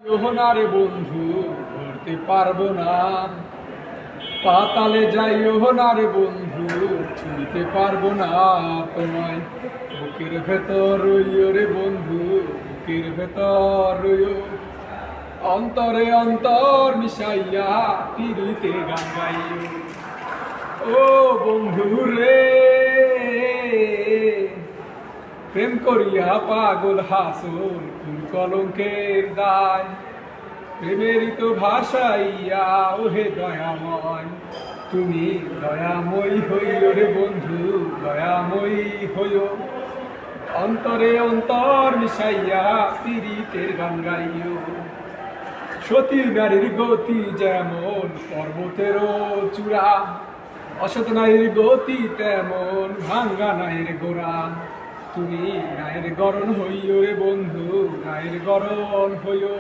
না রে বন্ধু, ধরতে পারবো না। পাতালে যাইও না রে বন্ধু, ছুঁতে পারবো না তোমায়। বুকের ভেতর রইও রে বন্ধু, বুকের ভেতর রইও। অন্তরে অন্তর মিশাইয়া পিরিতে গান গাইও। ও বন্ধু রে, প্রেম করিয়া পাগল হাসুন কোন কলঙ্কের দায়। প্রেমেরই তো ভাষাইয়া ওহে দয়াময়, তুমি দয়াময়ী হইও রে বন্ধু, দয়াময়ী হইও। অন্তরে অন্তর মিশাইয়া পীড়িতের গান গাইও। সতী নারীর গতি যেমন পর্বতেরও চূড়া, অসৎ নারীর গতি তেমন ভাঙ্গা নায়ের গোড়া। তুমি নায়ের গরণ হইও রে বন্ধু, নায়ের গরণ হইও।